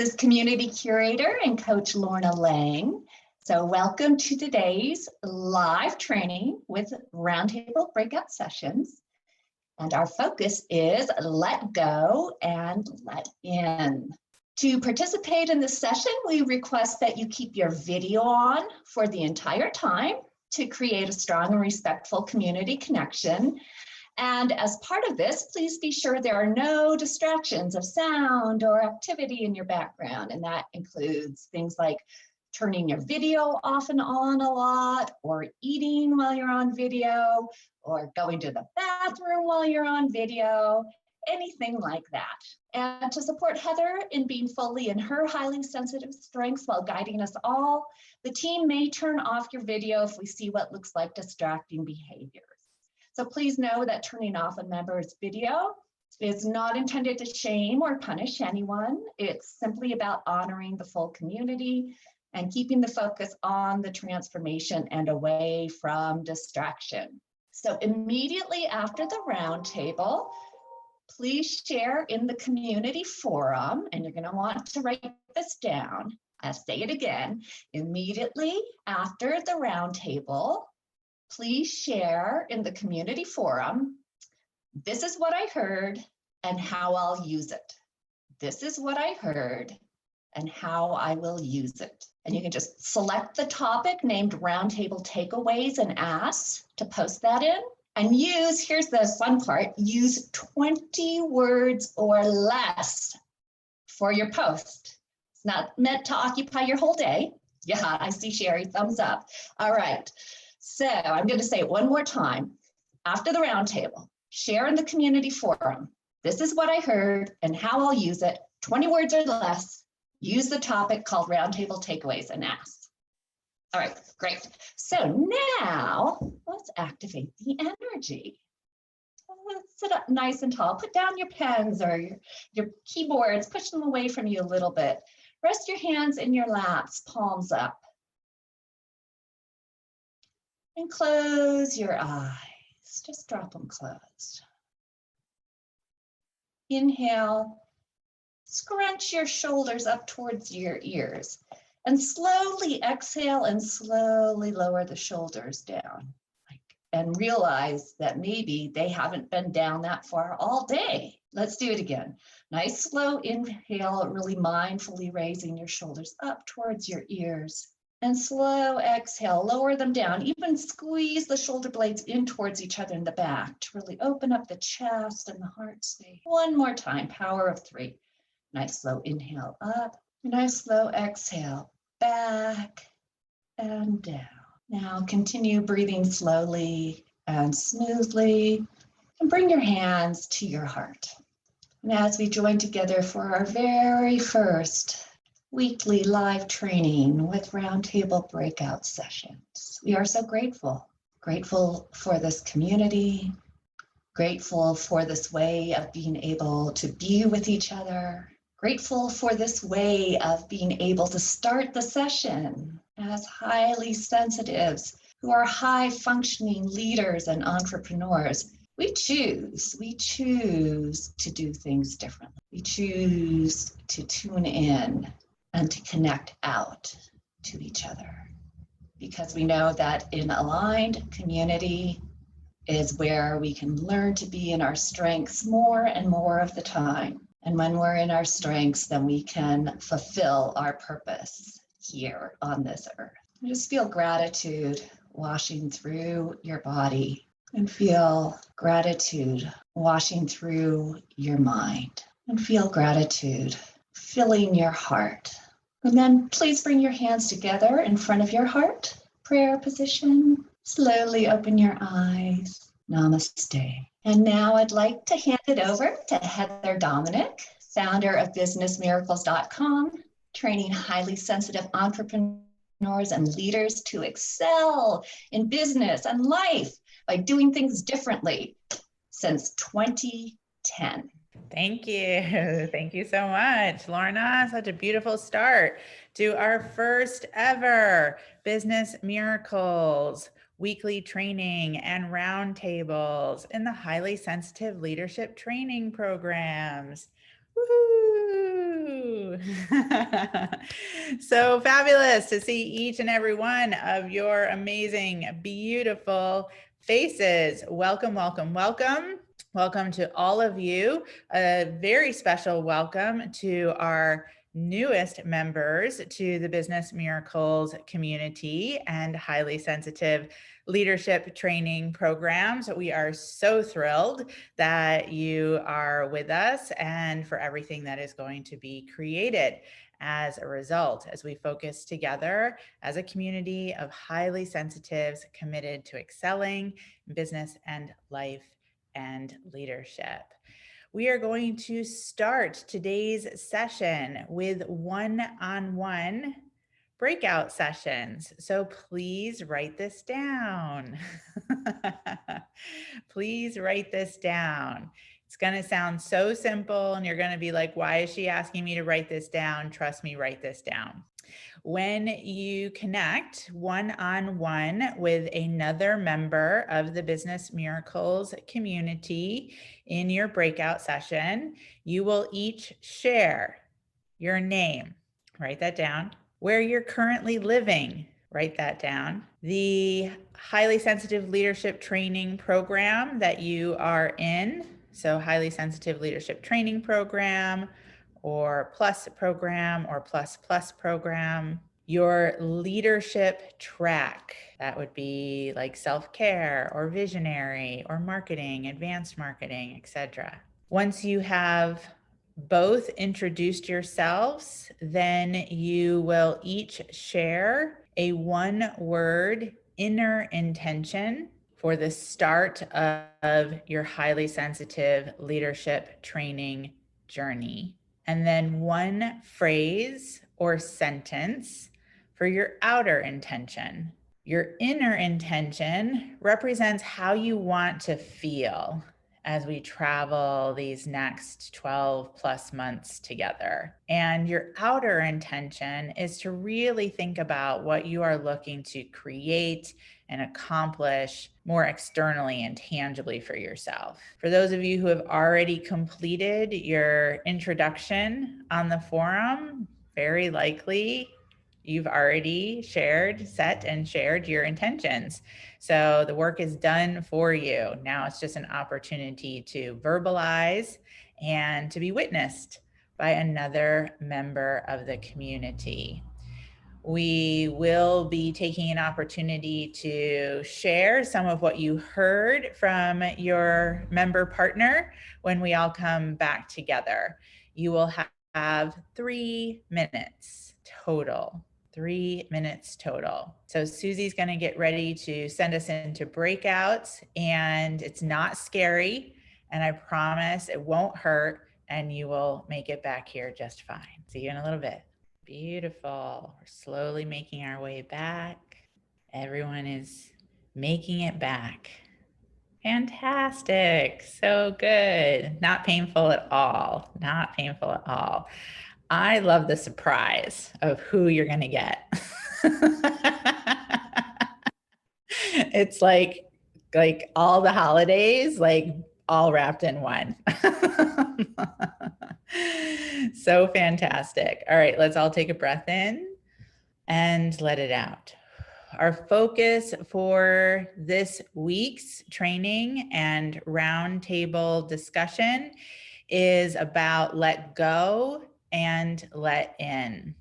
is Community Curator and Coach Lorna Lang. So welcome to today's live training with roundtable breakout sessions. And our focus is let go and let in. To participate in this session, we request that you keep your video on for the entire time to create a strong and respectful community connection. And as part of this, please be sure there are no distractions of sound or activity in your background. And that includes things like turning your video off and on a lot, or eating while you're on video, or going to the bathroom while you're on video, anything like that. And to support Heather in being fully in her highly sensitive strengths while guiding us all, the team may turn off your video if we see what looks like distracting behaviors. So please know that turning off a member's video is not intended to shame or punish anyone. It's simply about honoring the full community and keeping the focus on the transformation and away from distraction. So immediately after the roundtable, please share in the community forum, and you're going to want to write this down. I'll say it again. Immediately after the roundtable, please share in the community forum, this is what I heard and how I'll use it. This is what I heard and how I will use it. And you can just select the topic named Roundtable Takeaways and ask to post that in. And use, here's the fun part, use 20 words or less for your post. It's not meant to occupy your whole day. Yeah, I see Sherry, thumbs up. All right, so I'm going to say it one more time. After the roundtable, share in the community forum. This is what I heard and how I'll use it. 20 words or less. Use the topic called Roundtable Takeaways and ask. All right, great. So now let's activate the energy. Let's sit up nice and tall. Put down your pens or your keyboards, push them away from you a little bit. Rest your hands in your laps, palms up. And close your eyes. Just drop them closed. Inhale. Scrunch your shoulders up towards your ears. And slowly exhale and slowly lower the shoulders down. And realize that maybe they haven't been down that far all day. Let's do it again. Nice slow inhale, really mindfully raising your shoulders up towards your ears. And slow exhale, lower them down. Even squeeze the shoulder blades in towards each other in the back to really open up the chest and the heart space. One more time, power of 3. Nice slow inhale up. Nice slow exhale, back and down. Now continue breathing slowly and smoothly, and bring your hands to your heart. And as we join together for our very first weekly live training with roundtable breakout sessions, we are so grateful. Grateful for this community, grateful for this way of being able to be with each other, grateful for this way of being able to start the session as highly sensitives who are high functioning leaders and entrepreneurs. We choose to do things differently. We choose to tune in and to connect out to each other, because we know that in aligned community is where we can learn to be in our strengths more and more of the time. And when we're in our strengths, then we can fulfill our purpose here on this earth. Just feel gratitude washing through your body, and feel gratitude washing through your mind, and feel gratitude filling your heart. And then please bring your hands together in front of your heart, prayer position. Slowly open your eyes. Namaste. And now I'd like to hand it over to Heather Dominic, founder of businessmiracles.com, training highly sensitive entrepreneurs and leaders to excel in business and life by doing things differently since 2010. Thank you. Thank you so much, Lorna. Such a beautiful start to our first ever Business Miracles weekly training and roundtables in the highly sensitive leadership training programs. Woohoo! So fabulous to see each and every one of your amazing, beautiful faces. Welcome, welcome, welcome. Welcome to all of you. A very special welcome to our newest members to the Business Miracles community and highly sensitive leadership training programs. We are so thrilled that you are with us and for everything that is going to be created as a result, as we focus together as a community of highly sensitives committed to excelling in business and life and leadership. We are going to start today's session with one-on-one breakout sessions. So please write this down. Please write this down. It's going to sound so simple and you're going to be like, why is she asking me to write this down? Trust me, write this down. When you connect one-on-one with another member of the Business Miracles community in your breakout session, you will each share your name, write that down, where you're currently living, write that down, the highly sensitive leadership training program that you are in, so highly sensitive leadership training program, or plus program, or plus program, your leadership track. That would be like self-care or visionary or marketing, advanced marketing, etc. Once you have both introduced yourselves, then you will each share a one-word inner intention for the start of your highly sensitive leadership training journey. And then one phrase or sentence for your outer intention. Your inner intention represents how you want to feel as we travel these next 12 plus months together. And your outer intention is to really think about what you are looking to create and accomplish more externally and tangibly for yourself. For those of you who have already completed your introduction on the forum, very likely you've already set and shared your intentions. So the work is done for you. Now it's just an opportunity to verbalize and to be witnessed by another member of the community. We will be taking an opportunity to share some of what you heard from your member partner when we all come back together. You will have 3 minutes total. 3 minutes total. So Susie's going to get ready to send us into breakouts, and it's not scary. And I promise it won't hurt and you will make it back here just fine. See you in a little bit. Beautiful. We're slowly making our way back. Everyone is making it back. Fantastic. So good. Not painful at all. Not painful at all. I love the surprise of who you're going to get. It's like all the holidays, like all wrapped in one. So fantastic. All right, let's all take a breath in and let it out. Our focus for this week's training and roundtable discussion is about let go and let in.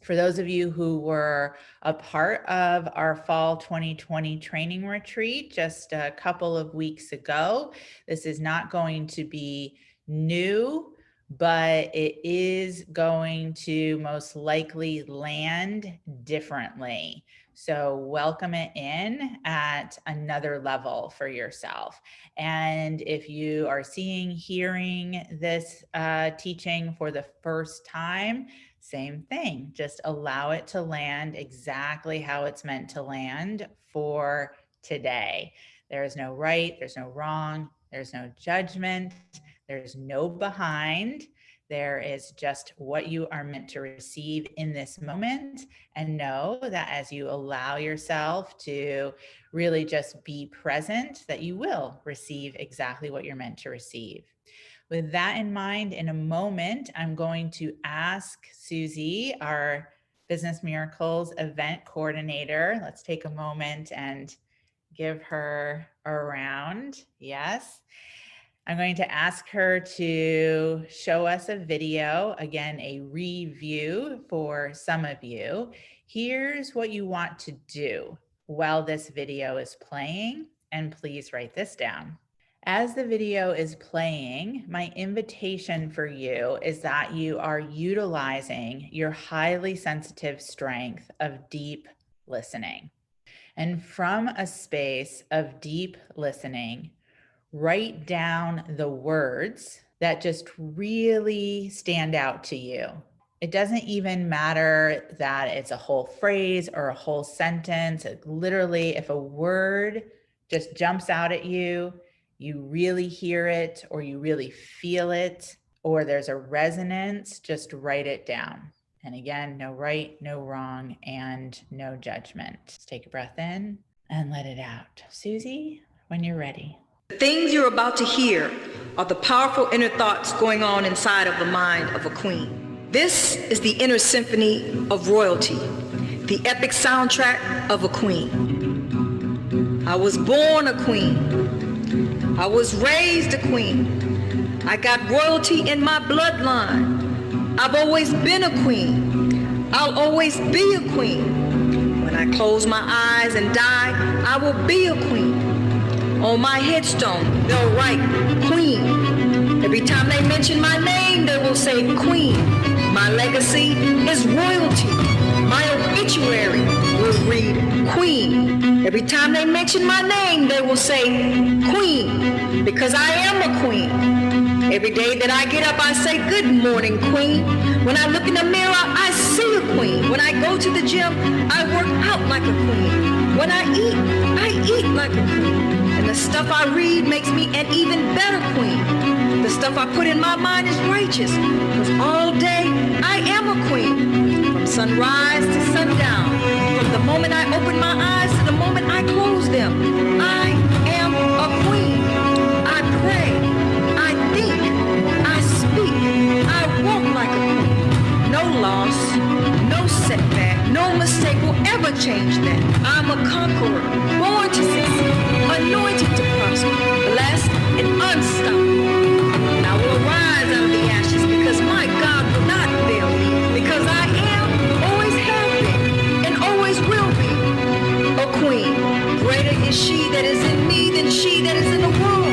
For those of you who were a part of our fall 2020 training retreat just a couple of weeks ago, this is not going to be new, but it is going to most likely land differently. So welcome it in at another level for yourself. And if you are hearing this teaching for the first time, same thing, just allow it to land exactly how it's meant to land for today. There is no right, there's no wrong, there's no judgment, there's no behind. There is just what you are meant to receive in this moment. And know that as you allow yourself to really just be present, that you will receive exactly what you're meant to receive. With that in mind, in a moment, I'm going to ask Susie, our Business Miracles event coordinator. Let's take a moment and give her a round. Yes. I'm going to ask her to show us a video, again, a review for some of you. Here's what you want to do while this video is playing, and please write this down. As the video is playing, my invitation for you is that you are utilizing your highly sensitive strength of deep listening. And from a space of deep listening, write down the words that just really stand out to you. It doesn't even matter that it's a whole phrase or a whole sentence. Literally, if a word just jumps out at you, you really hear it, or you really feel it, or there's a resonance, just write it down. And again, no right, no wrong, and no judgment. Just take a breath in and let it out. Susie, when you're ready. The things you're about to hear are the powerful inner thoughts going on inside of the mind of a queen. This is the inner symphony of royalty, the epic soundtrack of a queen. I was born a queen. I was raised a queen. I got royalty in my bloodline. I've always been a queen. I'll always be a queen. When I close my eyes and die, I will be a queen. On my headstone, they'll write Queen. Every time they mention my name, they will say Queen. My legacy is royalty. My obituary will read Queen. Every time they mention my name, they will say Queen, because I am a queen. Every day that I get up, I say, good morning, Queen. When I look in the mirror, I see a queen. When I go to the gym, I work out like a queen. When I eat like a queen. And the stuff I read makes me an even better queen. The stuff I put in my mind is righteous, because all day I am a queen. From sunrise to sundown, from the moment I open my eyes to the moment I close them, I am a queen. I pray, I think, I speak, I walk like a queen. No loss, no setback, no mistake will ever change that. I'm a conqueror, born to succeed, anointed to prosper, blessed and unstoppable. And I will rise out of the ashes, because my God will not fail me, because I am, always have been, and always will be a queen. Greater is she that is in me than she that is in the world.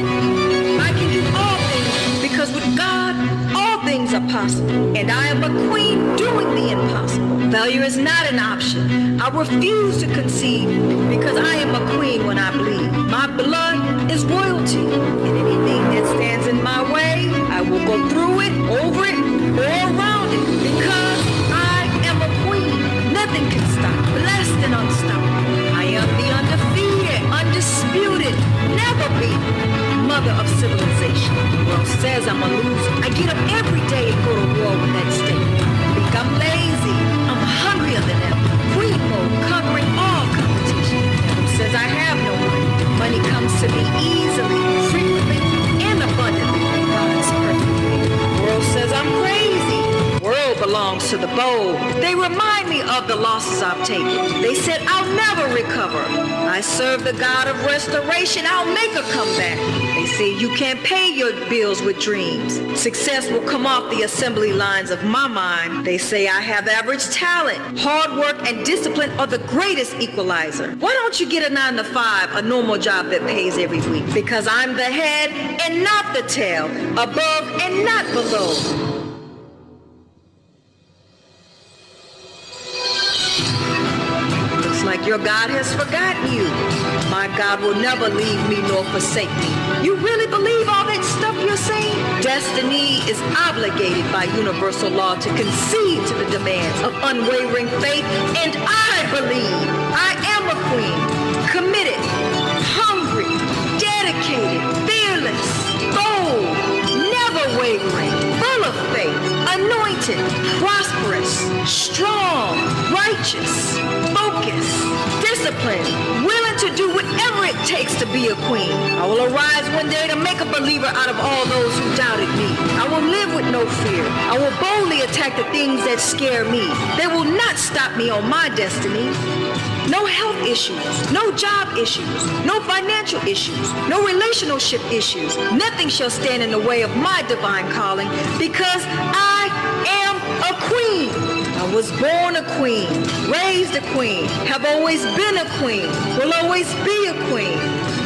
I can do all things, because with God, all things are possible. And I am a queen doing the impossible. Failure is not an option. I refuse to concede, because I am a queen when I bleed. My blood is royalty, and anything that stands in my way, I will go through it, over it, or around it, because I am a queen. Nothing can stop, blessed and unstoppable. I am the undefeated, undisputed, never beat mother of civilization. The world says I'm a loser. I get up every day and go to war with that state. Think I'm lazy, I'm hungrier than ever. Queen mode, conquering all competition. Who says I have no money? Money comes to me easily, frequently, and abundantly. God's perfect. The world says I'm crazy. The world belongs to the bold. They remind me of the losses I've taken. They said I'll never recover. I serve the God of restoration. I'll make a comeback. They say you can't pay your bills with dreams. Success will come off the assembly lines of my mind. They say I have average talent. Hard work and discipline are the greatest equalizer. Why don't you get a 9-to-5, a normal job that pays every week? Because I'm the head and not the tail, above and not below. Like your God has forgotten you. My God will never leave me nor forsake me. You really believe all that stuff you're saying? Destiny is obligated by universal law to concede to the demands of unwavering faith, and I believe I am a queen, committed, hungry, dedicated, fearless, bold, never wavering, full of faith, anointed, talented, prosperous, strong, righteous, focused, disciplined, willing to do whatever it takes to be a queen. I will arise one day to make a believer out of all those who doubted me. I will live with no fear. I will boldly attack the things that scare me. They will not stop me on my destiny. No health issues, no job issues, no financial issues, no relationship issues. Nothing shall stand in the way of my divine calling because I am a queen. I was born a queen, raised a queen, have always been a queen, will always be a queen.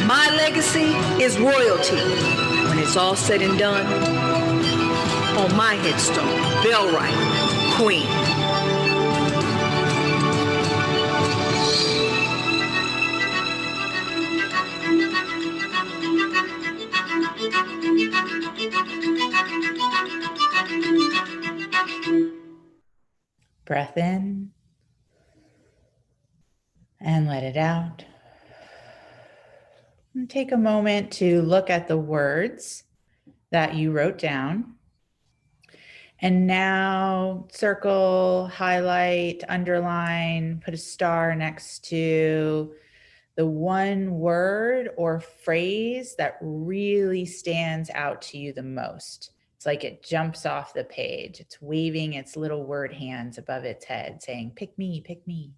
My legacy is royalty. When it's all said and done, on my headstone, they'll write, Queen. Breath in and let it out. And take a moment to look at the words that you wrote down. And now circle, highlight, underline, put a star next to the one word or phrase that really stands out to you the most. It's like it jumps off the page. It's waving its little word hands above its head saying, pick me, pick me.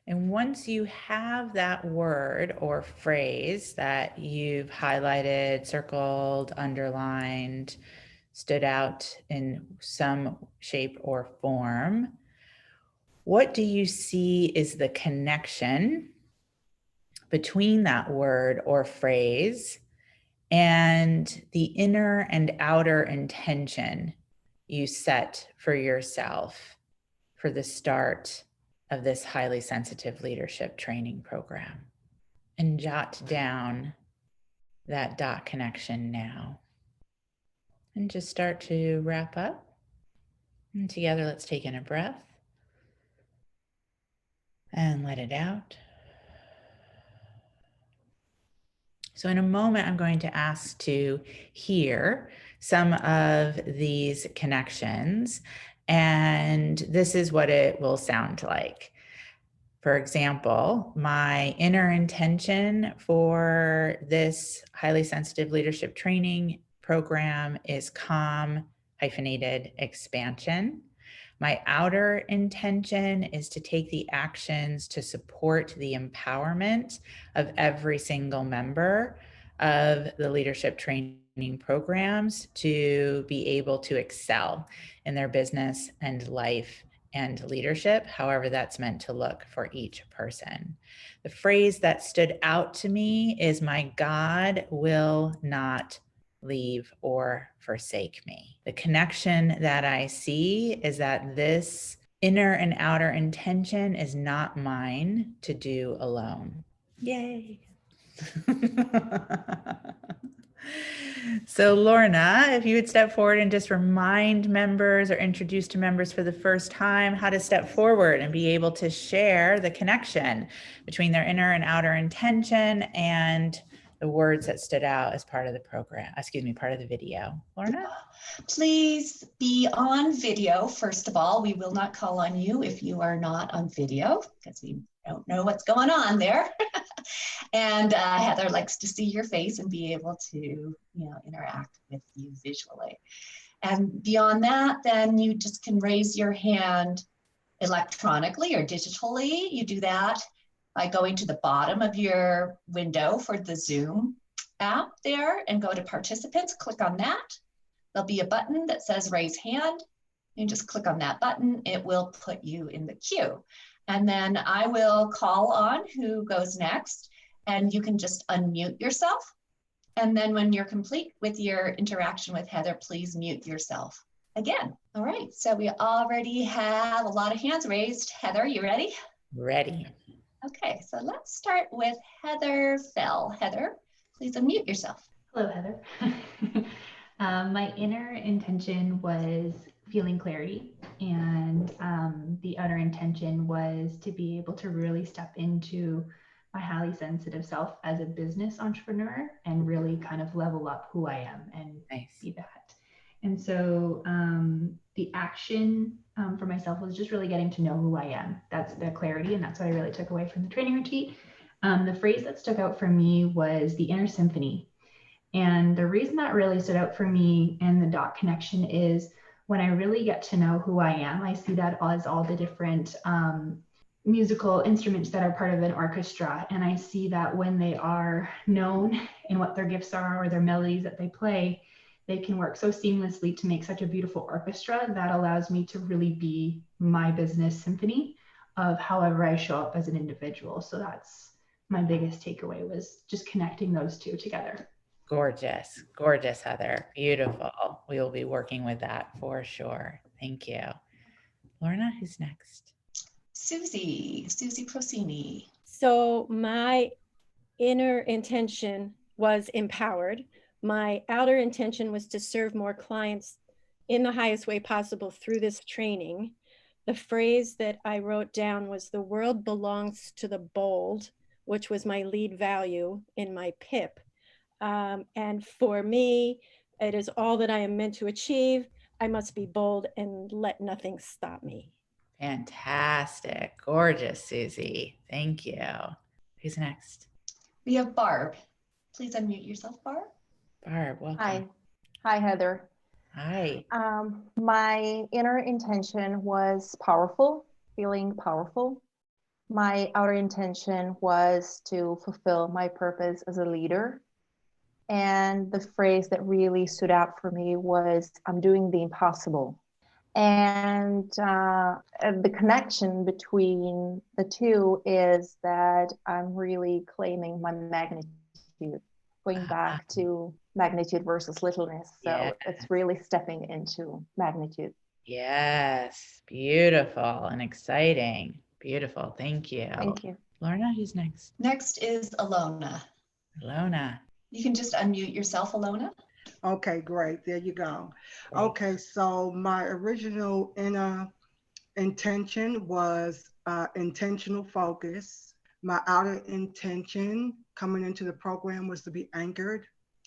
And once you have that word or phrase that you've highlighted, circled, underlined, stood out in some shape or form, what do you see is the connection between that word or phrase and the inner and outer intention you set for yourself for the start of this highly sensitive leadership training program? And jot down that dot connection now. And just start to wrap up. And together, let's take in a breath and let it out. So in a moment, I'm going to ask to hear some of these connections, and this is what it will sound like. For example, my inner intention for this highly sensitive leadership training program is calm, hyphenated expansion. My outer intention is to take the actions to support the empowerment of every single member of the leadership training programs to be able to excel in their business and life and leadership, however that's meant to look for each person. The phrase that stood out to me is, my God will not leave or forsake me. The connection that I see is that this inner and outer intention is not mine to do alone. Yay. So Lorna, if you would step forward and just remind members or introduce to members for the first time how to step forward and be able to share the connection between their inner and outer intention and the words that stood out as part of the program, part of the video. Lorna? Please be on video, first of all. We will not call on you if you are not on video because we don't know what's going on there. And Heather likes to see your face and be able to, interact with you visually. And beyond that, then you just can raise your hand electronically or digitally. You do that by going to the bottom of your window for the Zoom app there and go to participants, click on that. There'll be a button that says raise hand. You just click on that button. It will put you in the queue. And then I will call on who goes next, and you can just unmute yourself. And then when you're complete with your interaction with Heather, please mute yourself again. All right, so we already have a lot of hands raised. Heather, you ready? Ready. Okay, so let's start with Heather Fell. Heather, please unmute yourself. Hello, Heather. My inner intention was feeling clarity, and the outer intention was to be able to really step into my highly sensitive self as a business entrepreneur and really kind of level up who I am and be that. And so the action for myself was just really getting to know who I am. That's the clarity, and that's what I really took away from the training retreat. The phrase that stuck out for me was the inner symphony. And the reason that really stood out for me and the dot connection is when I really get to know who I am, I see that as all the different musical instruments that are part of an orchestra. And I see that when they are known and what their gifts are or their melodies that they play, they can work so seamlessly to make such a beautiful orchestra that allows me to really be my business symphony of however I show up as an individual. So that's my biggest takeaway, was just connecting those two together. Gorgeous, gorgeous, Heather. Beautiful. We will be working with that for sure. Thank you. Lorna, who's next? Susie Procini. So my inner intention was empowered. My outer intention was to serve more clients in the highest way possible through this training. The phrase that I wrote down was "the world belongs to the bold," which was my lead value in my PIP. And for me, it is all that I am meant to achieve. I must be bold and let nothing stop me. Fantastic. Gorgeous, Susie. Thank you. Who's next? We have Barb. Please unmute yourself, Barb. Barb, welcome. Hi, Heather. Hi. My inner intention was powerful, feeling powerful. My outer intention was to fulfill my purpose as a leader. And the phrase that really stood out for me was, I'm doing the impossible. And the connection between the two is that I'm really claiming my magnitude, going back to magnitude versus littleness. So it's really stepping into magnitude. Yes, beautiful and exciting. Beautiful. Thank you. Thank you. Lorna, who's next? Next is Alona. Alona. You can just unmute yourself, Alona. Okay, great. There you go. Great. Okay, so my original inner intention was intentional focus. My outer intention coming into the program was to be anchored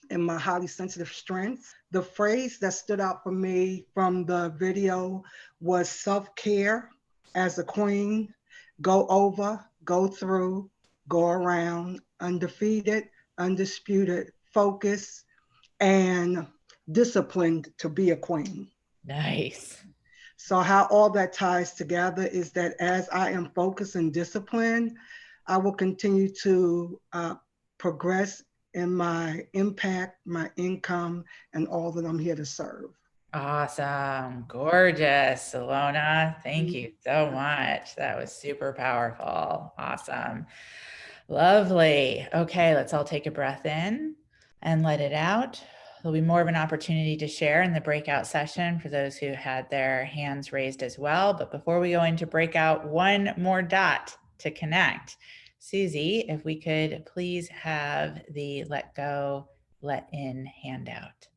in my highly sensitive strengths. The phrase that stood out for me from the video was self-care as a queen, go over, go through, go around, undefeated, undisputed, focus, and disciplined to be a queen. Nice. So how all that ties together is that as I am focused and disciplined, I will continue to progress in my impact, my income, and all that I'm here to serve. Awesome. Gorgeous, Alona. Thank you so much. That was super powerful. Awesome. Lovely. Okay, let's all take a breath in and let it out. There'll be more of an opportunity to share in the breakout session for those who had their hands raised as well. But before we go into breakout, one more dot to connect. Susie, if we could please have the let go, let in handout.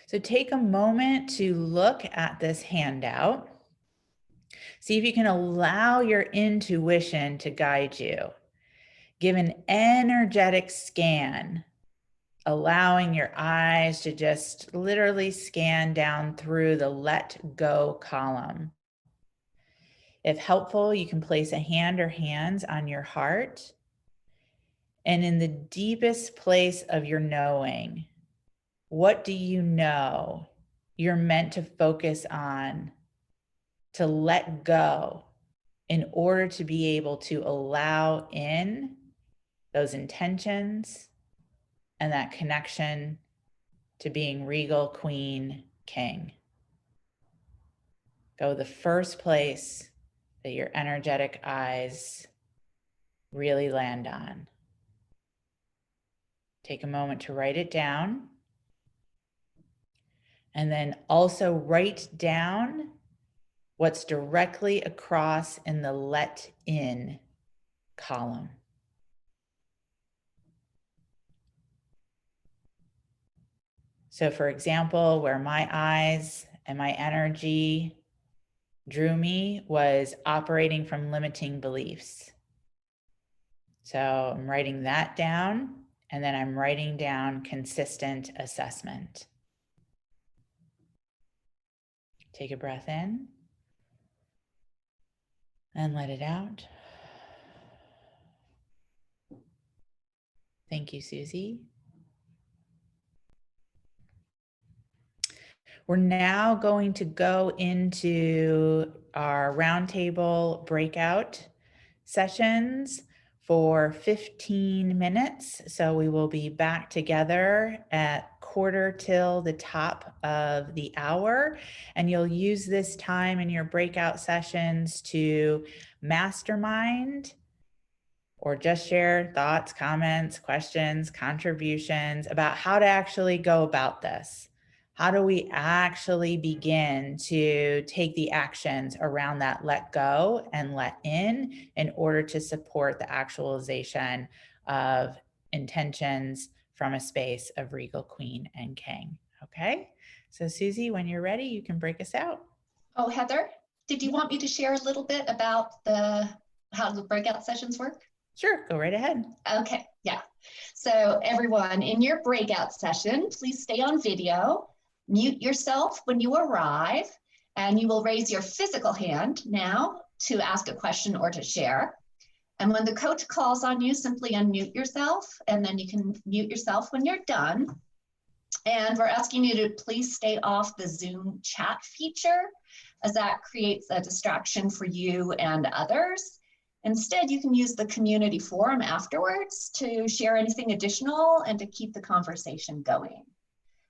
So take a moment to look at this handout. See if you can allow your intuition to guide you. Give an energetic scan, allowing your eyes to just literally scan down through the let go column. If helpful, you can place a hand or hands on your heart. And in the deepest place of your knowing, what do you know you're meant to focus on, to let go in order to be able to allow in those intentions and that connection to being regal, queen, king? Go the first place that your energetic eyes really land on. Take a moment to write it down. And then also write down what's directly across in the let in column. So for example, where my eyes and my energy drew me was operating from limiting beliefs. So I'm writing that down, and then I'm writing down consistent assessment. Take a breath in and let it out. Thank you, Susie. We're now going to go into our roundtable breakout sessions for 15 minutes. So we will be back together at quarter till the top of the hour. And you'll use this time in your breakout sessions to mastermind or just share thoughts, comments, questions, contributions about how to actually go about this. How do we actually begin to take the actions around that let go and let in order to support the actualization of intentions from a space of regal queen and king? Okay, so Susie, when you're ready, you can break us out. Oh, Heather, did you want me to share a little bit about how the breakout sessions work? Sure, go right ahead. Okay, yeah. So everyone, in your breakout session, please stay on video. Mute yourself when you arrive, and you will raise your physical hand now to ask a question or to share. And when the coach calls on you, simply unmute yourself, and then you can mute yourself when you're done. And we're asking you to please stay off the Zoom chat feature, as that creates a distraction for you and others. Instead, you can use the community forum afterwards to share anything additional and to keep the conversation going.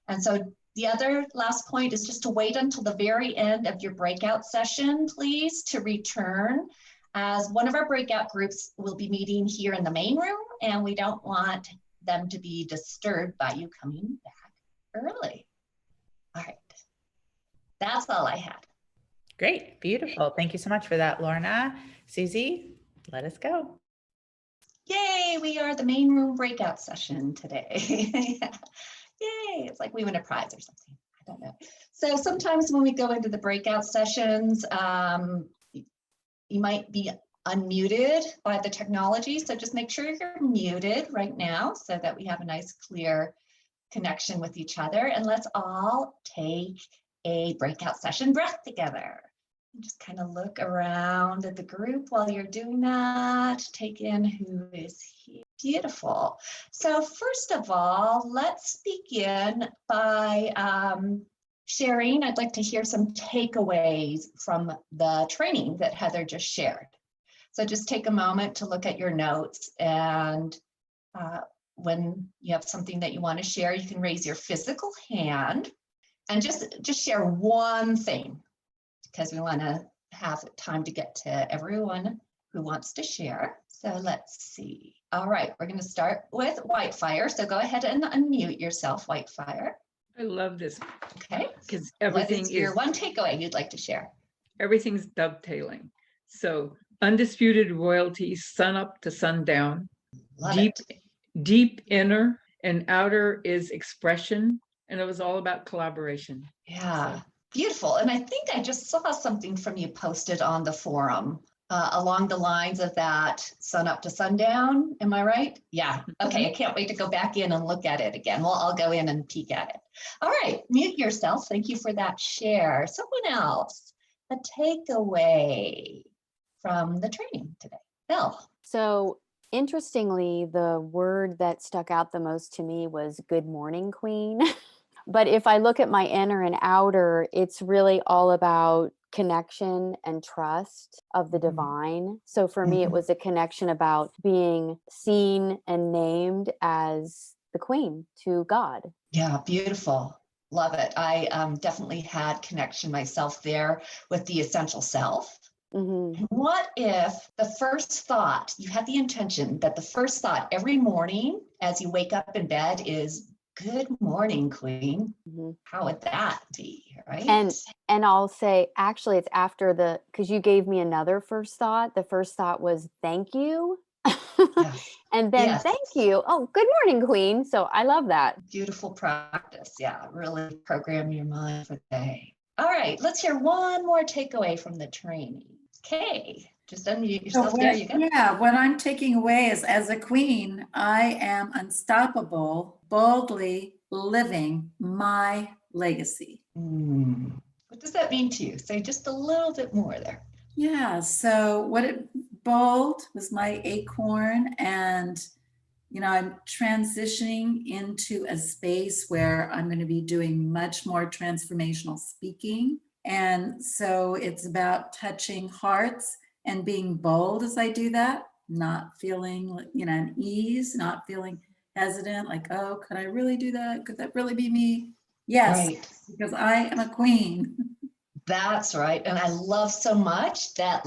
And so the other last point is just to wait until the very end of your breakout session, please, to return, as one of our breakout groups will be meeting here in the main room, and we don't want them to be disturbed by you coming back early. All right, that's all I had. Great, beautiful. Thank you so much for that, Lorna. Susie, let us go. Yay, we are the main room breakout session today. Yay, it's like we win a prize or something. I don't know. So sometimes when we go into the breakout sessions, you might be unmuted by the technology. So just make sure you're muted right now so that we have a nice clear connection with each other. And let's all take a breakout session breath together. Just kind of look around at the group while you're doing that. Take in who is here. Beautiful. So first of all, let's begin by sharing. I'd like to hear some takeaways from the training that Heather just shared. So just take a moment to look at your notes, and when you have something that you want to share, you can raise your physical hand and just share one thing, because we want to have time to get to everyone who wants to share. So let's see. All right, we're going to start with Whitefire. So go ahead and unmute yourself, Whitefire. I love this. Okay. Because everything is your one takeaway you'd like to share? Everything's dovetailing. So undisputed royalty, sun up to sundown. Deep inner and outer is expression. And it was all about collaboration. Yeah. So. Beautiful. And I think I just saw something from you posted on the forum along the lines of that sun up to sundown. Am I right? Yeah. Okay. I can't wait to go back in and look at it again. Well, I'll go in and peek at it. All right. Mute yourself. Thank you for that share. Someone else, a takeaway from the training today. Bill. So interestingly, the word that stuck out the most to me was good morning, Queen. But if I look at my inner and outer, it's really all about connection and trust of the divine. So for me, it was a connection about being seen and named as the queen to God. Yeah, beautiful. Love it. I definitely had connection myself there with the essential self. Mm-hmm. What if the first thought, you had the intention that the first thought every morning as you wake up in bed is, good morning, Queen. Mm-hmm. How would that be, right? And I'll say, actually, it's after because you gave me another first thought. The first thought was, thank you. Yes. And then, yes. Thank you. Oh, good morning, Queen. So I love that. Beautiful practice. Yeah, really program your mind for the day. All right, let's hear one more takeaway from the training. Okay. Just unmute yourself. There you go. Yeah, what I'm taking away is, as a queen, I am unstoppable, boldly living my legacy. Good does that mean to you? Say just a little bit more there. Yeah, so bold was my acorn, and I'm transitioning into a space where I'm going to be doing much more transformational speaking. And so it's about touching hearts and being bold as I do that, not feeling, an ease, not feeling hesitant, like, oh, could I really do that? Could that really be me? Yes, Right. because I am a queen. That's right. And I love so much that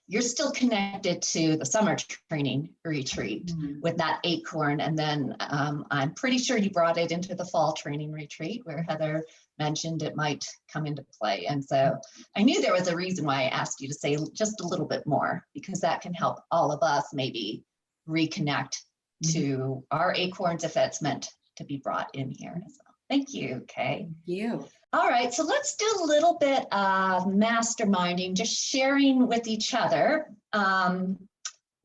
you're still connected to the summer training retreat with that acorn. And then I'm pretty sure you brought it into the fall training retreat where Heather mentioned it might come into play. And so I knew there was a reason why I asked you to say just a little bit more, because that can help all of us maybe reconnect to our acorns if it's meant to be brought in here as well. Thank you, Kay. Thank you. All right, so let's do a little bit of masterminding, just sharing with each other,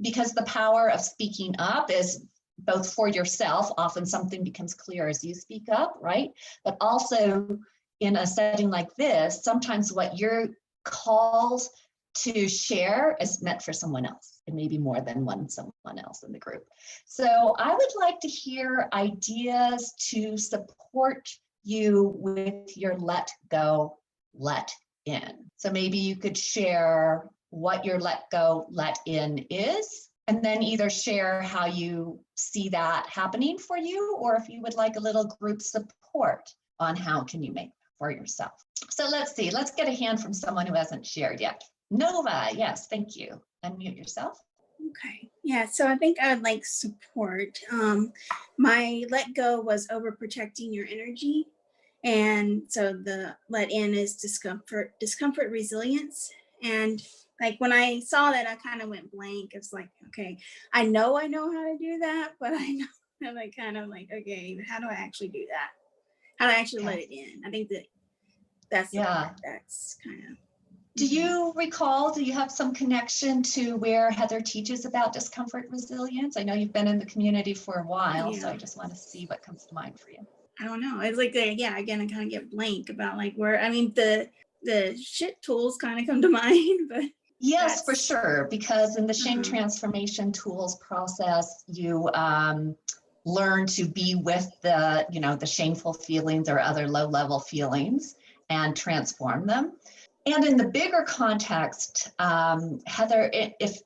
because the power of speaking up is both for yourself. Often something becomes clear as you speak up, right? But also in a setting like this, sometimes what you're called to share is meant for someone else, and maybe more than someone else in the group. So I would like to hear ideas to support you with your let go, let in. So maybe you could share what your let go, let in is, and then either share how you see that happening for you, or if you would like a little group support on how can you make it for yourself. So let's see, let's get a hand from someone who hasn't shared yet. Nova, yes, thank you. Unmute yourself. Okay. Yeah. So I think I would like support. My let go was overprotecting your energy. And so the let in is discomfort, resilience. And like when I saw that, I kind of went blank. It's like, okay, I know how to do that, but I know I'm like kind of like, okay, how do I actually do that? How do I actually let it in? I think that's kind of. Do you recall, do you have some connection to where Heather teaches about discomfort resilience? I know you've been in the community for a while, so I just want to see what comes to mind for you. I don't know. It's like, again, I kind of get blank about like where, I mean, the shit tools kind of come to mind, but. Yes, for sure. Because in the shame transformation tools process, you learn to be with the shameful feelings or other low level feelings and transform them. And in the bigger context, Heather, if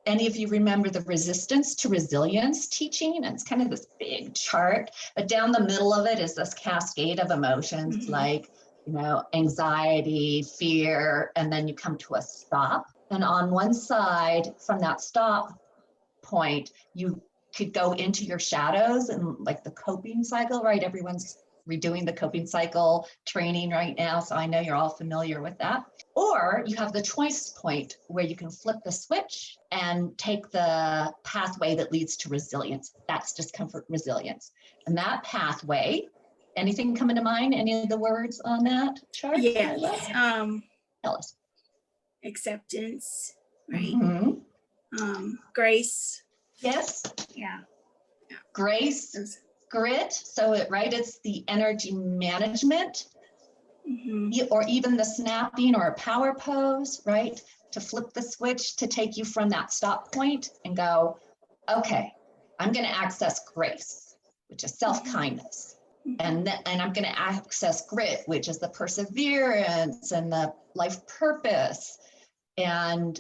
any of you remember the resistance to resilience teaching, and it's kind of this big chart, but down the middle of it is this cascade of emotions like, anxiety, fear, and then you come to a stop. And on one side from that stop point, you could go into your shadows and like the coping cycle, right? Everyone's redoing the coping cycle training right now, so I know you're all familiar with that. Or you have the choice point where you can flip the switch and take the pathway that leads to resilience. That's discomfort resilience. And that pathway, anything coming to mind? Any of the words on that chart? Yes. Tell us. Acceptance, right? Grace. Yes. Yeah. Grace. Grit, it's the energy management, or even the snapping or a power pose, right? To flip the switch to take you from that stop point and go, okay, I'm going to access grace, which is self-kindness. And I'm going to access grit, which is the perseverance and the life purpose. And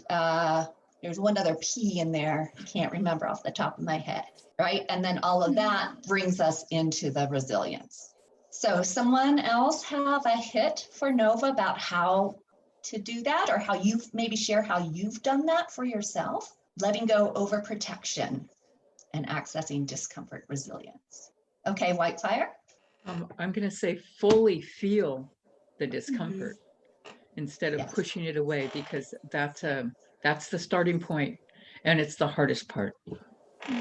there's one other P in there. I can't remember off the top of my head. Right? And then all of that brings us into the resilience. So someone else have a hit for Nova about how to do that, or how you maybe share how you've done that for yourself? Letting go overprotection and accessing discomfort resilience. Okay, Whitefire? I'm going to say fully feel the discomfort instead of pushing it away, because that's the starting point and it's the hardest part.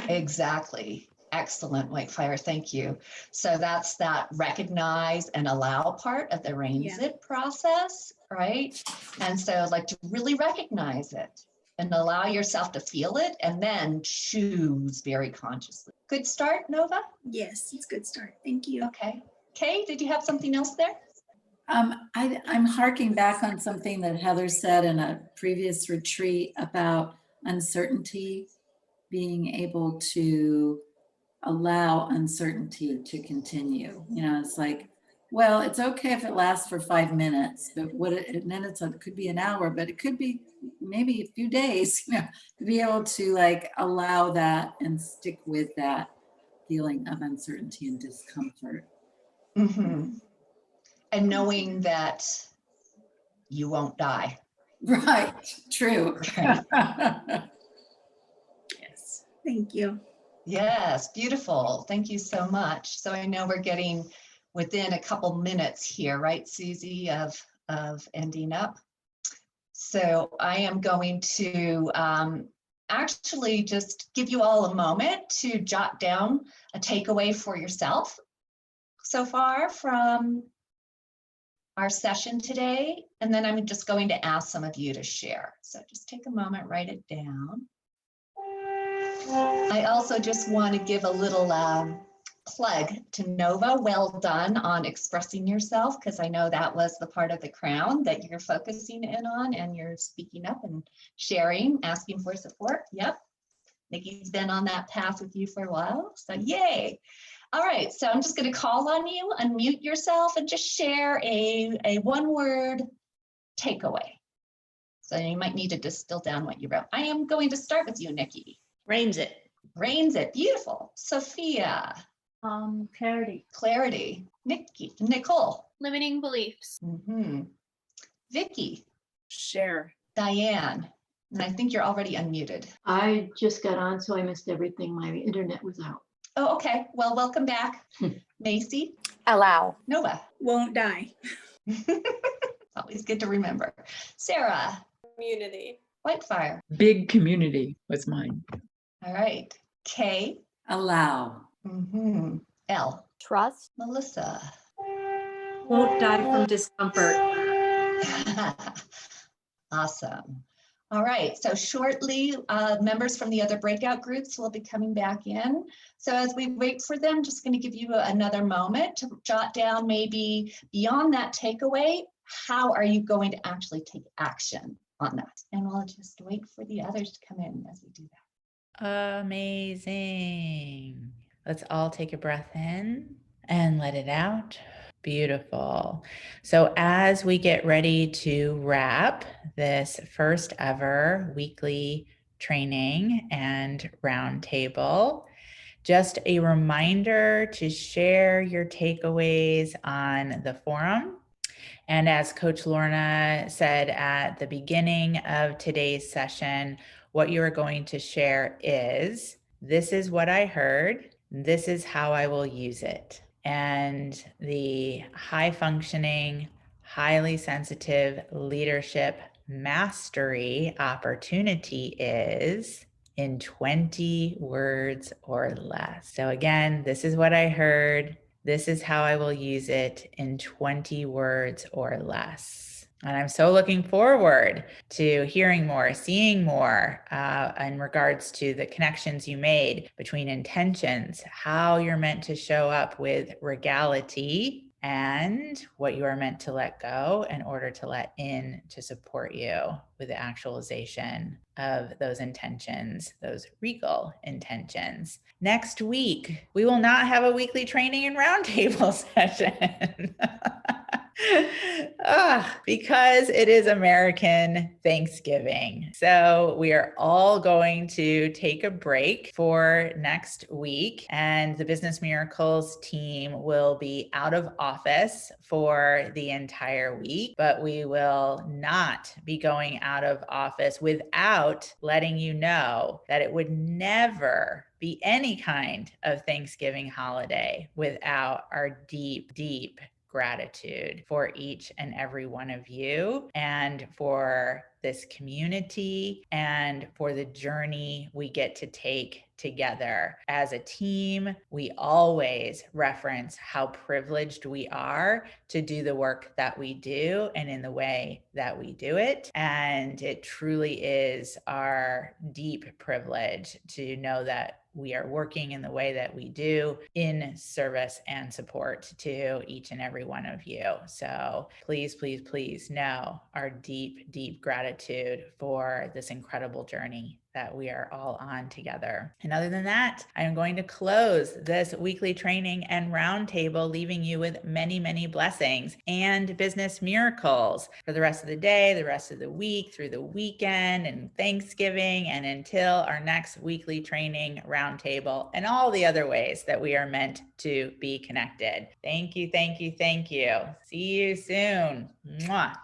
Exactly. Excellent, Whitefire. Thank you. So that's that recognize and allow part of the RAINSIT process, right? And so like to really recognize it and allow yourself to feel it and then choose very consciously. Good start, Nova? Yes, it's a good start. Thank you. Okay. Kay, did you have something else there? I'm harking back on something that Heather said in a previous retreat about uncertainty, being able to allow uncertainty to continue. You know, it's like, well, it's okay if it lasts for 5 minutes, but and then it could be an hour, but it could be maybe a few days, you know, to be able to like allow that and stick with that feeling of uncertainty and discomfort. Mm-hmm. And knowing that you won't die. Right, true. Right. Yes, thank you. Yes, beautiful. Thank you so much. So I know we're getting within a couple minutes here, right, Susie, of ending up. So I am going to actually just give you all a moment to jot down a takeaway for yourself so far from our session today. And then I'm just going to ask some of you to share. So just take a moment, write it down. I also just want to give a little plug to Nova. Well done on expressing yourself, because I know that was the part of the crown that you're focusing in on, and you're speaking up and sharing, asking for support. Yep. Nikki's been on that path with you for a while, so yay. All right, so I'm just going to call on you, unmute yourself, and just share a one-word takeaway. So you might need to distill down what you wrote. I am going to start with you, Nikki. Brains it. Brains it. Beautiful. Sophia. Clarity. Clarity. Nikki. Nicole. Limiting beliefs. Mm-hmm. Vicky. Share. Diane. And I think you're already unmuted. I just got on, so I missed everything. My internet was out. Oh, okay. Well, welcome back. Macy. Allow. Nova. Won't die. Always good to remember. Sarah. Community. Whitefire. Big community was mine. All right. Kay. Allow. Mm-hmm. L. Trust. Melissa. Won't die from discomfort. Awesome. All right, so shortly, members from the other breakout groups will be coming back in. So as we wait for them, just going to give you another moment to jot down maybe beyond that takeaway, how are you going to actually take action on that? And we'll just wait for the others to come in as we do that. Amazing. Let's all take a breath in and let it out. Beautiful. So as we get ready to wrap this first ever weekly training and roundtable, just a reminder to share your takeaways on the forum. And as Coach Lorna said at the beginning of today's session, what you are going to share is, this is what I heard, this is how I will use it. And the high functioning, highly sensitive leadership mastery opportunity is in 20 words or less. So again, this is what I heard. This is how I will use it in 20 words or less. And I'm so looking forward to hearing more, seeing more in regards to the connections you made between intentions, how you're meant to show up with regality, and what you are meant to let go in order to let in to support you with the actualization of those intentions, those regal intentions. Next week, we will not have a weekly training and roundtable session. Because it is American Thanksgiving. So we are all going to take a break for next week, and the Business Miracles team will be out of office for the entire week, but we will not be going out of office without letting you know that it would never be any kind of Thanksgiving holiday without our deep, deep gratitude for each and every one of you, and for this community, and for the journey we get to take together as a team. We always reference how privileged we are to do the work that we do and in the way that we do it. And it truly is our deep privilege to know that we are working in the way that we do in service and support to each and every one of you. So please, please, please know our deep, deep gratitude for this incredible journey that we are all on together. And other than that, I am going to close this weekly training and roundtable, leaving you with many, many blessings and business miracles for the rest of the day, the rest of the week, through the weekend and Thanksgiving, and until our next weekly training roundtable and all the other ways that we are meant to be connected. Thank you, thank you, thank you. See you soon. Mwah.